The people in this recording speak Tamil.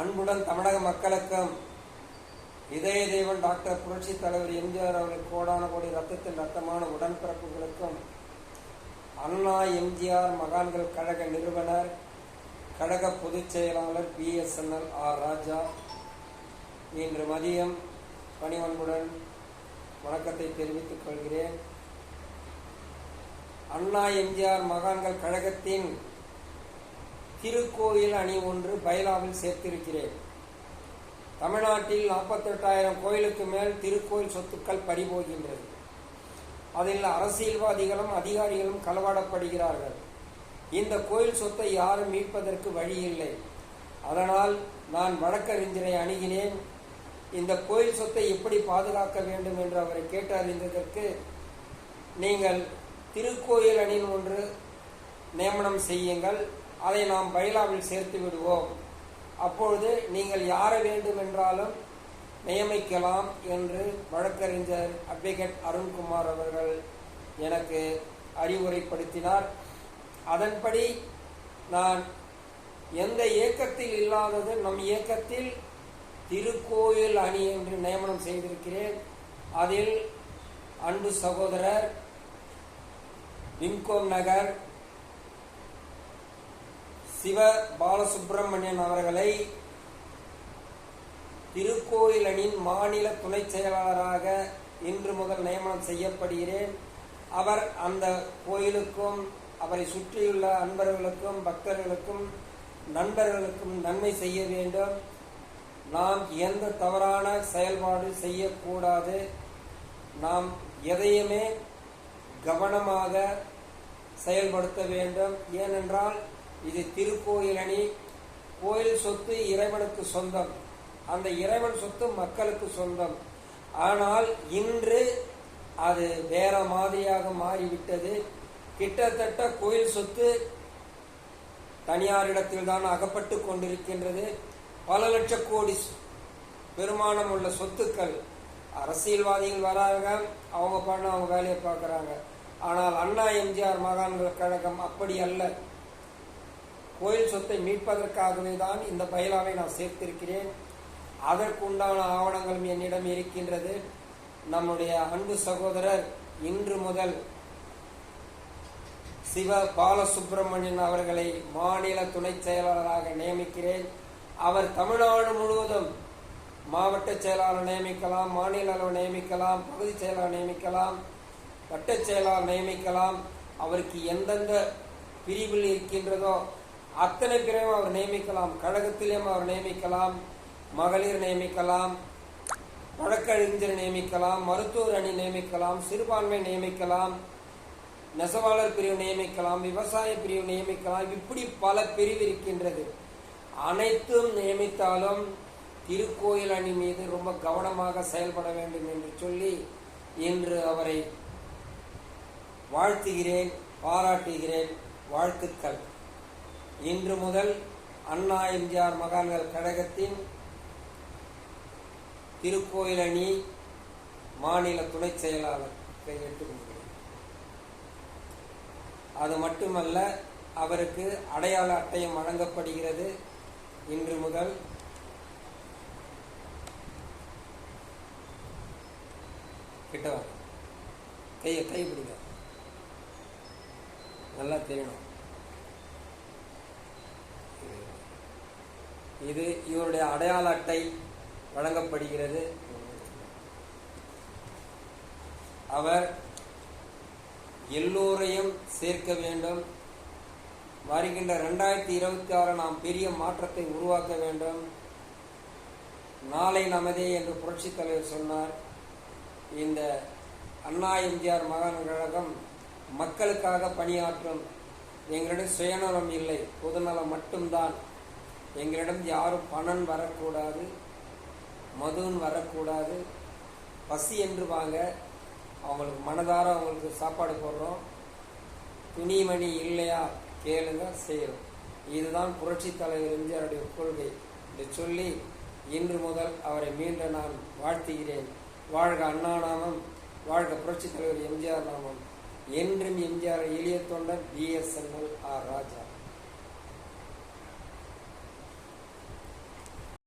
அன்புடன் தமிழக மக்களுக்கும் இதய தெய்வம் டாக்டர் புரட்சி தலைவர் எம்ஜிஆர் அவர்கள் கோடான கோடி ரத்தத்தின் ரத்தமான உடன்பிறப்புகளுக்கும் அண்ணா எம்ஜிஆர் மகான்கள் கழக நிறுவனர் கழக பொதுச் செயலாளர் BSNL ஆர் ராஜா இன்று மதியம் பணிவன்புடன் வணக்கத்தை தெரிவித்துக் கொள்கிறேன். அண்ணா எம்ஜிஆர் மகான்கள் கழகத்தின் திருக்கோயில் அணி ஒன்று பைலாவில் சேர்த்திருக்கிறேன். தமிழ்நாட்டில் 48,000 கோயிலுக்கு மேல் திருக்கோயில் சொத்துக்கள் பறிபோகின்றது. அதில் அரசியல்வாதிகளும் அதிகாரிகளும் களவாடப்படுகிறார்கள். இந்த கோயில் சொத்தை யாரும் மீட்பதற்கு வழி இல்லை. அதனால் நான் வழக்கறிஞரை அணுகினேன். இந்த கோயில் சொத்தை எப்படி பாதுகாக்க வேண்டும் என்று அவரை கேட்டு அறிந்ததற்கு, நீங்கள் திருக்கோயில் அணி ஒன்று நியமனம் செய்யுங்கள், அதை நாம் பைலாவில் சேர்த்து விடுவோம், அப்பொழுது நீங்கள் யாரை வேண்டும் என்றாலும் நியமிக்கலாம் என்று வழக்கறிஞர் அட்வொகேட் அருண்குமார் அவர்கள் எனக்கு அறிவுரைப்படுத்தினார். அதன்படி நான் எந்த இயக்கத்தில் இல்லாதது நம் இயக்கத்தில் திருக்கோயில் அணி என்று நியமனம் செய்திருக்கிறேன். அதில் அன்பு சகோதரர் விம்கோம் நகர் சிவ பாலசுப்பிரமணியன் அவர்களை திருக்கோயில் அணியின் மாநில துணை செயலாளராக இன்று முதல் நியமனம் செய்யப்படுகிறேன். அவர் அந்த கோயிலுக்கும் அவரை சுற்றியுள்ள அன்பர்களுக்கும் பக்தர்களுக்கும் நண்பர்களுக்கும் நன்மை செய்ய வேண்டும். நாம் எந்த தவறான செயல்பாடு செய்யக்கூடாது. நாம் எதையுமே கவனமாக செயல்படுத்த வேண்டும். ஏனென்றால் இது திருக்கோயில் அணி. கோயில் சொத்து இறைவனுக்கு சொந்தம், அந்த இறைவன் சொத்து மக்களுக்கு சொந்தம். ஆனால் இன்று அது வேற மாதிரியாக மாறிவிட்டது. கிட்டத்தட்ட கோயில் சொத்து தனியாரிடத்தில் தான் அகப்பட்டு கொண்டிருக்கின்றது. பல லட்ச கோடி பெருமானம் உள்ள சொத்துக்கள். அரசியல்வாதிகள் வராங்க, அவங்க பண்ண அவங்க வேலையை பார்க்குறாங்க. ஆனால் அண்ணா எம்ஜிஆர் மகான்கள் கழகம் அப்படி அல்ல. கோயில் சொத்தை மீட்பதற்காகவே தான் இந்த பைலாவை நான் சேர்த்திருக்கிறேன். அதற்குண்டான ஆவணங்களும் என்னிடம் இருக்கின்றது. நம்முடைய அன்பு சகோதரர் இன்று முதல் சிவ பாலசுப்பிரமணியன் அவர்களை மாநில துணை செயலாளராக நியமிக்கிறேன். அவர் தமிழ்நாடு முழுவதும் மாவட்ட செயலாளர் நியமிக்கலாம், மாநில அளவு நியமிக்கலாம், பகுதி செயலாளர் நியமிக்கலாம், வட்டச் செயலாளர் நியமிக்கலாம். அவருக்கு எந்தெந்த பிரிவில் இருக்கின்றதோ அத்தனை பிரிவும் அவர் நியமிக்கலாம். கழகத்திலேயும் அவர் நியமிக்கலாம், மகளிர் நியமிக்கலாம், வழக்கறிஞர் நியமிக்கலாம், மருத்துவர் அணி நியமிக்கலாம், சிறுபான்மை நியமிக்கலாம், நெசவாளர் பிரிவு நியமிக்கலாம், விவசாய பிரிவு நியமிக்கலாம். இப்படி பல பிரிவு இருக்கின்றது. அனைத்தும் நியமித்தாலும் திருக்கோயில் அணி மீது ரொம்ப கவனமாக செயல்பட வேண்டும் என்று சொல்லி இன்று அவரை வாழ்த்துகிறேன், பாராட்டுகிறேன். வாழ்த்துக்கள். இன்று முதல் அண்ணா எம்ஜிஆர் மகான்கள் கழகத்தின் திருக்கோயில் அணி மாநில துணை செயலாளர் கையெழுத்து கொள்கிறேன். அது மட்டுமல்ல, அவருக்கு அடையாள அட்டையும் வழங்கப்படுகிறது. இன்று முதல் கிட்டவா கை பிடிக்க நல்லா தெரியணும். இது இவருடைய அடையாள அட்டை வழங்கப்படுகிறது. அவர் எல்லோரையும் சேர்க்க வேண்டும். வருகின்ற 2026 நாம் பெரிய மாற்றத்தை உருவாக்க வேண்டும். நாளை நமதே என்று புரட்சி தலைவர் சொன்னார். இந்த அண்ணா எம்ஜிஆர் மகான்கள் கழகம் மக்களுக்காக பணியாற்றும். எங்களிடம் சுயநலம் இல்லை, பொதுநலம் மட்டும்தான். எங்களிடம் யாரும் பணம் வரக்கூடாது, மதுன்னு வரக்கூடாது. பசி என்று வாங்க, அவங்களுக்கு மனதார அவங்களுக்கு சாப்பாடு போடுறோம். துணிமணி இல்லையா கேளுங்க, செய்கிறோம். இதுதான் புரட்சி தலைவர் எம்ஜிஆருடைய கொள்கை என்று சொல்லி இன்று முதல் அவரை மீண்டும் நான் வாழ்த்துகிறேன். வாழ்க அண்ணா நாமம், வாழ்க புரட்சி தலைவர் எம்ஜிஆர் நாமம். என்றும் எம்ஜிஆர் எளிய தொண்டர் BSNL ஆர் ராஜா.